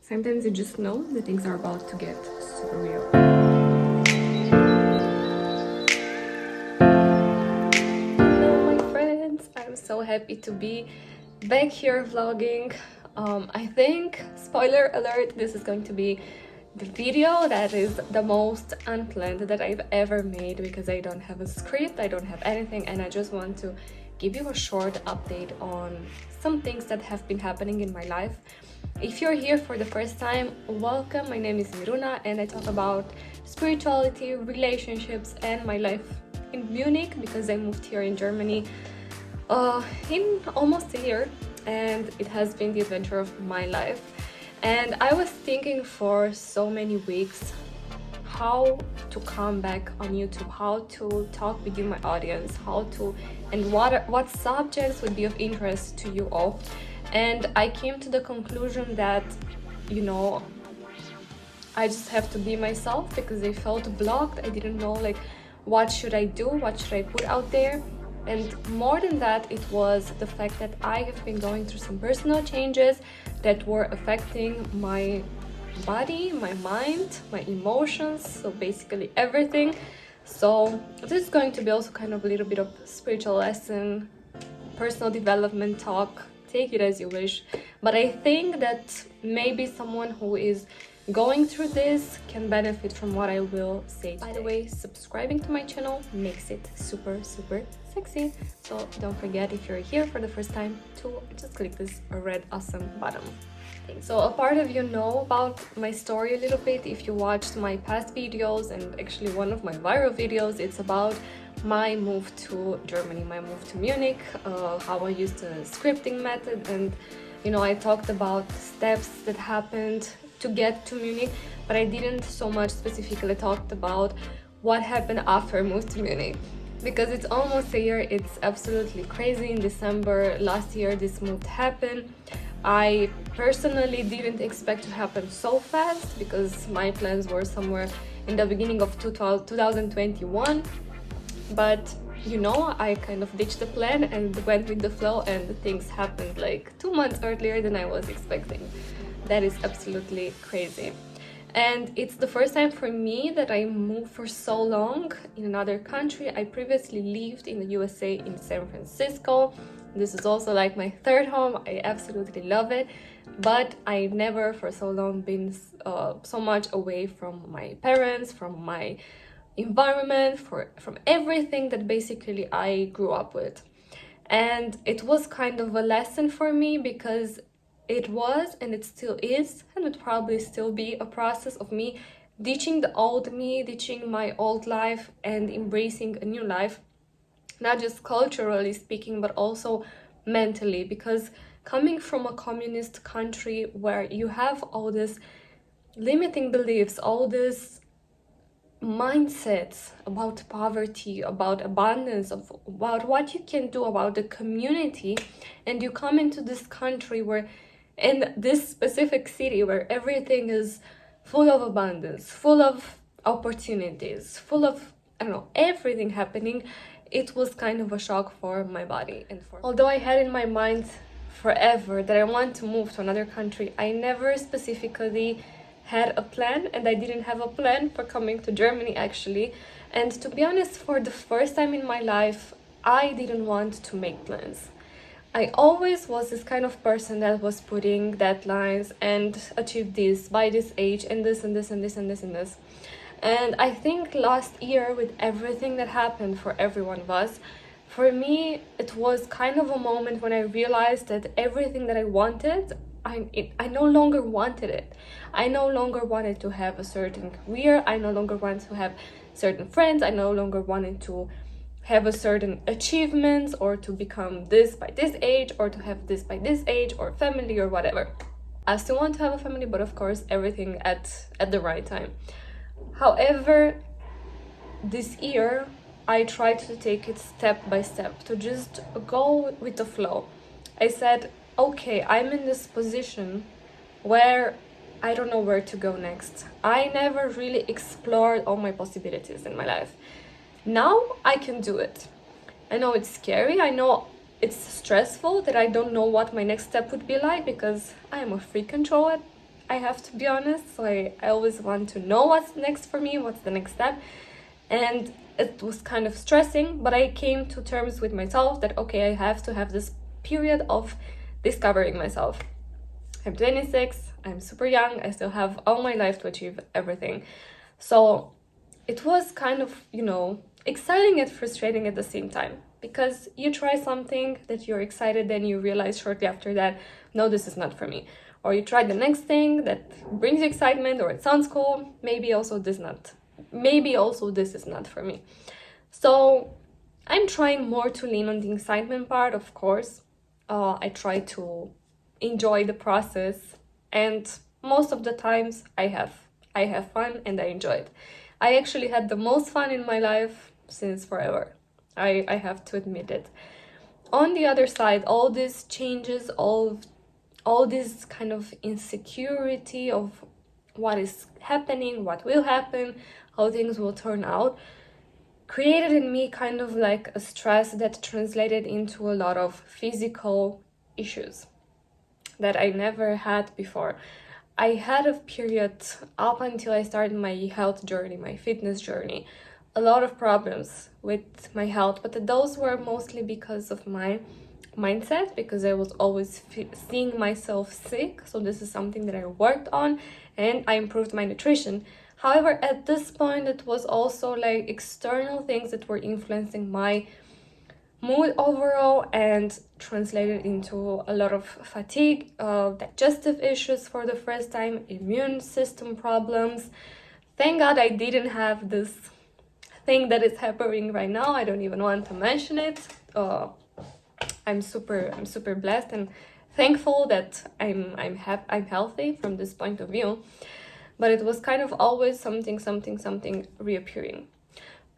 Sometimes you just know that things are about to get super real. Hello, my friends! I'm so happy to be back here vlogging. I think, spoiler alert, this is going to be the video that is the most unplanned that I've ever made because I don't have a script, I don't have anything, and I just want to give you a short update on some things that have been happening in my life. If you're here for the first time, welcome. My name is Miruna and I talk about spirituality, relationships, and my life in Munich because I moved here in Germany in almost a year, and it has been the adventure of my life. And I was thinking for so many weeks how to come back on YouTube, how to talk with you, my audience, and what subjects would be of interest to you all. And I came to the conclusion that, I just have to be myself because I felt blocked. I didn't know what should I do, what should I put out there. And more than that, it was the fact that I have been going through some personal changes that were affecting my body, my mind, my emotions, so basically everything. So this is going to be also kind of a little bit of spiritual lesson, personal development talk, take it as you wish. But I think that maybe someone who is going through this can benefit from what I will say today. By the way, subscribing to my channel makes it super sexy, so don't forget, if you're here for the first time, to just click this red awesome button. So a part of you know about my story a little bit if you watched my past videos, and actually one of my viral videos, it's about my move to Germany, my move to Munich, how I used the scripting method, and I talked about steps that happened to get to Munich, but I didn't so much specifically talked about what happened after I moved to Munich, because it's almost a year. It's absolutely crazy. In December last year this move happened. I personally didn't expect to happen so fast because my plans were somewhere in the beginning of 2021, but I kind of ditched the plan and went with the flow, and things happened like 2 months earlier than I was expecting. That is absolutely crazy. And it's the first time for me that I moved for so long in another country. I previously lived in the USA in San Francisco. This is also like my third home. I absolutely love it, but I never for so long been so much away from my parents, from my environment, from everything that basically I grew up with. And it was kind of a lesson for me because it was, and it still is, and would probably still be, a process of me ditching the old me, ditching my old life and embracing a new life, not just culturally speaking, but also mentally, because coming from a communist country where you have all this limiting beliefs, all this mindsets about poverty, about abundance, about what you can do, about the community, and you come into this country where, in this specific city where everything is full of abundance, full of opportunities, full of, I don't know, everything happening, it was kind of a shock for my body. And although I had in my mind forever that I want to move to another country, I never specifically had a plan, and I didn't have a plan for coming to Germany actually. And to be honest, for the first time in my life, I didn't want to make plans. I always was this kind of person that was putting deadlines and achieve this by this age and this and this and this and this and this. And I think last year, with everything that happened for every one of us, for me it was kind of a moment when I realized that everything that I wanted, I no longer wanted it. I no longer wanted to have a certain career. I no longer wanted to have certain friends. I no longer wanted to have a certain achievements, or to become this by this age, or to have this by this age, or family, or whatever. I still want to have a family, but of course everything at the right time. However, this year I tried to take it step by step, to just go with the flow. I said, okay, I'm in this position where I don't know where to go next. I never really explored all my possibilities in my life. Now I can do it. I know it's scary. I know it's stressful, that I don't know what my next step would be like, because I am a freak control I have to be honest. So I always want to know what's next for me, what's the next step. And it was kind of stressing, but I came to terms with myself that, okay, I have to have this period of discovering myself. I'm 26, I'm super young, I still have all my life to achieve everything. So it was kind of, exciting and frustrating at the same time, because you try something that you're excited, then you realize shortly after that, no, this is not for me. Or you try the next thing that brings you excitement, or it sounds cool, maybe also this is not for me. So I'm trying more to lean on the excitement part, of course. I try to enjoy the process, and most of the times I have fun and I enjoy it. I actually had the most fun in my life since forever. I have to admit it. On the other side, all these changes, all this kind of insecurity of what is happening, what will happen, how things will turn out, created in me kind of like a stress that translated into a lot of physical issues that I never had before. I had a period up until I started my health journey, my fitness journey, a lot of problems with my health, but those were mostly because of my mindset, because I was always seeing myself sick. So this is something that I worked on, and I improved my nutrition. However, at this point, it was also like external things that were influencing my mood overall and translated into a lot of fatigue, digestive issues for the first time, immune system problems. Thank God I didn't have this thing that is happening right now. I don't even want to mention it. I'm super blessed and thankful that I'm healthy from this point of view. But it was kind of always something reappearing.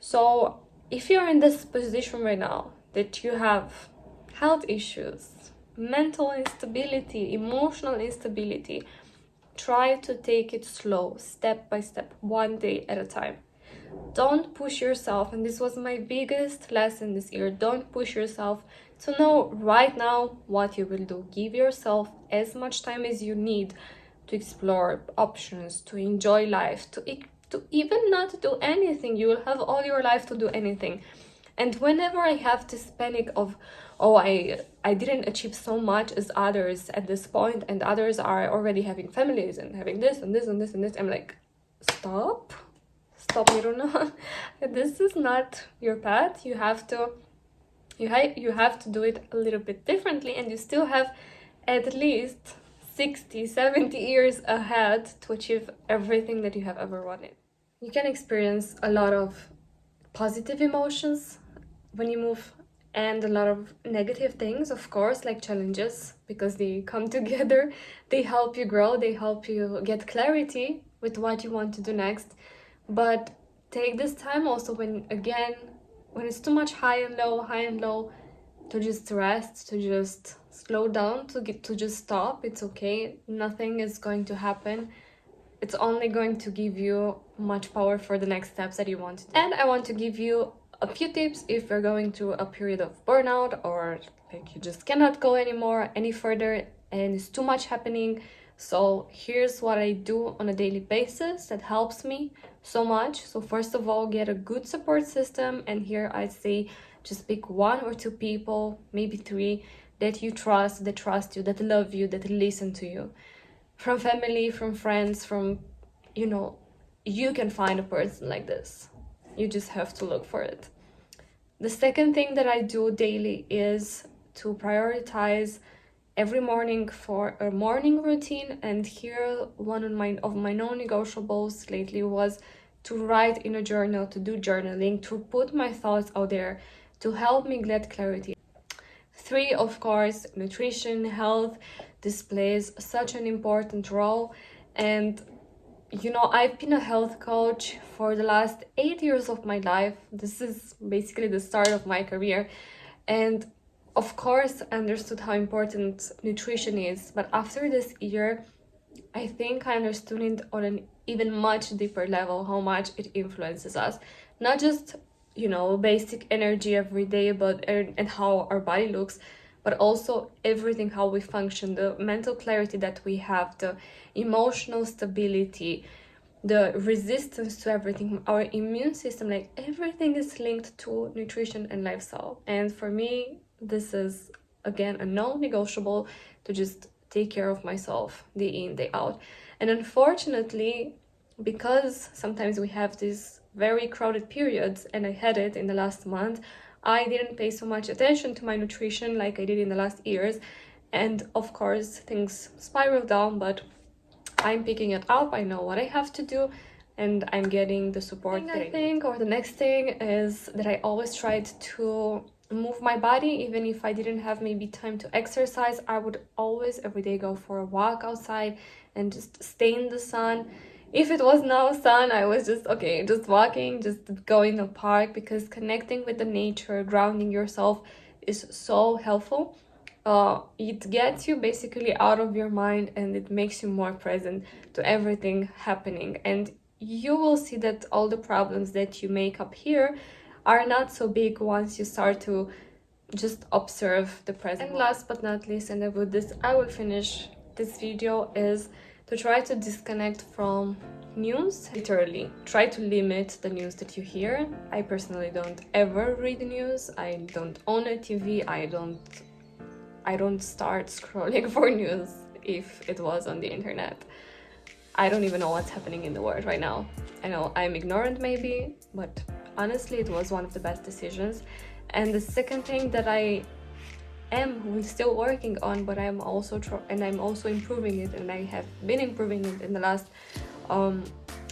So if you're in this position right now, that you have health issues, mental instability, emotional instability, try to take it slow, step by step, one day at a time. Don't push yourself, and this was my biggest lesson this year, don't push yourself to know right now what you will do. Give yourself as much time as you need to explore options, to enjoy life, to even not do anything. You will have all your life to do anything. And whenever I have this panic of, oh, I didn't achieve so much as others at this point, and others are already having families and having this and this and this and this, I'm like, stop, Miruna. This is not your path. You have to do it a little bit differently, and you still have at least 60-70 years ahead to achieve everything that you have ever wanted. You can experience a lot of positive emotions when you move, and a lot of negative things, of course, like challenges, because they come together, they help you grow, they help you get clarity with what you want to do next. But take this time also when it's too much high and low, to just rest, to just slow down, to just stop. It's okay, nothing is going to happen. It's only going to give you much power for the next steps that you want to do. And I want to give you a few tips if you're going through a period of burnout, or like you just cannot go any further and it's too much happening. So here's what I do on a daily basis that helps me so much. So first of all, get a good support system, and here I say just pick 1 or 2 people, maybe 3, that you trust, that trust you, that love you, that listen to you. From family, from friends, from, you can find a person like this. You just have to look for it. The second thing that I do daily is to prioritize every morning for a morning routine. And here, one of my non-negotiables lately was to write in a journal, to do journaling, to put my thoughts out there, to help me get clarity. 3, of course, nutrition, health. This plays such an important role. And I've been a health coach for the last 8 years of my life. This is basically the start of my career. And of course, I understood how important nutrition is. But after this year, I think I understood it on an even much deeper level, how much it influences us. Not just, basic energy every day, and how our body looks, but also everything, how we function, the mental clarity that we have, the emotional stability, the resistance to everything, our immune system, like everything is linked to nutrition and lifestyle. And for me, this is again a non-negotiable, to just take care of myself day in, day out. And unfortunately, because sometimes we have these very crowded periods, and I had it in the last month, I didn't pay so much attention to my nutrition like I did in the last years. And of course, things spiraled down, but I'm picking it up. I know what I have to do, and I'm getting the support that I think. Or the next thing is that I always tried to move my body. Even if I didn't have maybe time to exercise, I would always every day go for a walk outside and just stay in the sun. If it was no sun, I was just just walking, just going in the park, because connecting with the nature, grounding yourself is so helpful. It gets you basically out of your mind, and it makes you more present to everything happening. And you will see that all the problems that you make up here are not so big once you start to just observe the present. And last but not least, and with this I will finish this video, is to try to disconnect from news. Literally try to limit the news that you hear. I personally don't ever read the news. I don't own a TV. I don't start scrolling for news if it was on the internet. I don't even know what's happening in the world right now. I know I'm ignorant maybe, but honestly it was one of the best decisions. And the second thing that we're still working on, but I'm also improving it, and I have been improving it in the last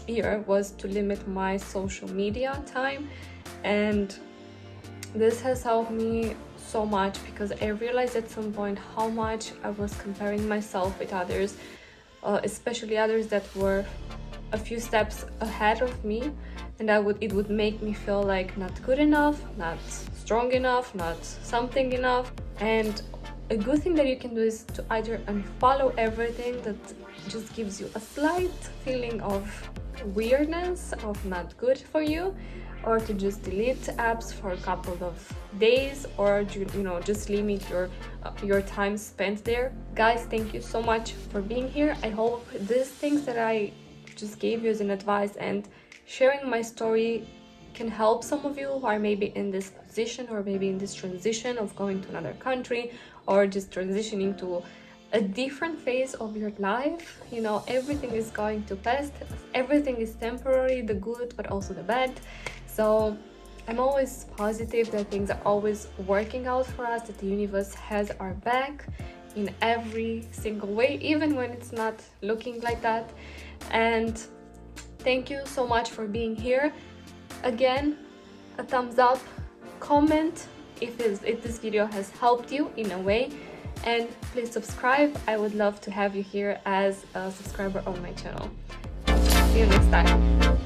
year, was to limit my social media time. And this has helped me so much, because I realized at some point how much I was comparing myself with others, especially others that were a few steps ahead of me, and it would make me feel like not good enough, not strong enough, not something enough. And a good thing that you can do is to either unfollow everything that just gives you a slight feeling of weirdness, of not good for you, or to just delete apps for a couple of days, or just limit your time spent there. Guys, thank you so much for being here. I hope these things that I just gave you as an advice and sharing my story can help some of you who are maybe in this position, or maybe in this transition of going to another country, or just transitioning to a different phase of your life. Everything is going to pass, everything is temporary, the good but also the bad. So I'm always positive that things are always working out for us, that the universe has our back in every single way, even when it's not looking like that. And thank you so much for being here. Again, a thumbs up, comment if this video has helped you in a way, and please subscribe. I would love to have you here as a subscriber on my channel. See you next time.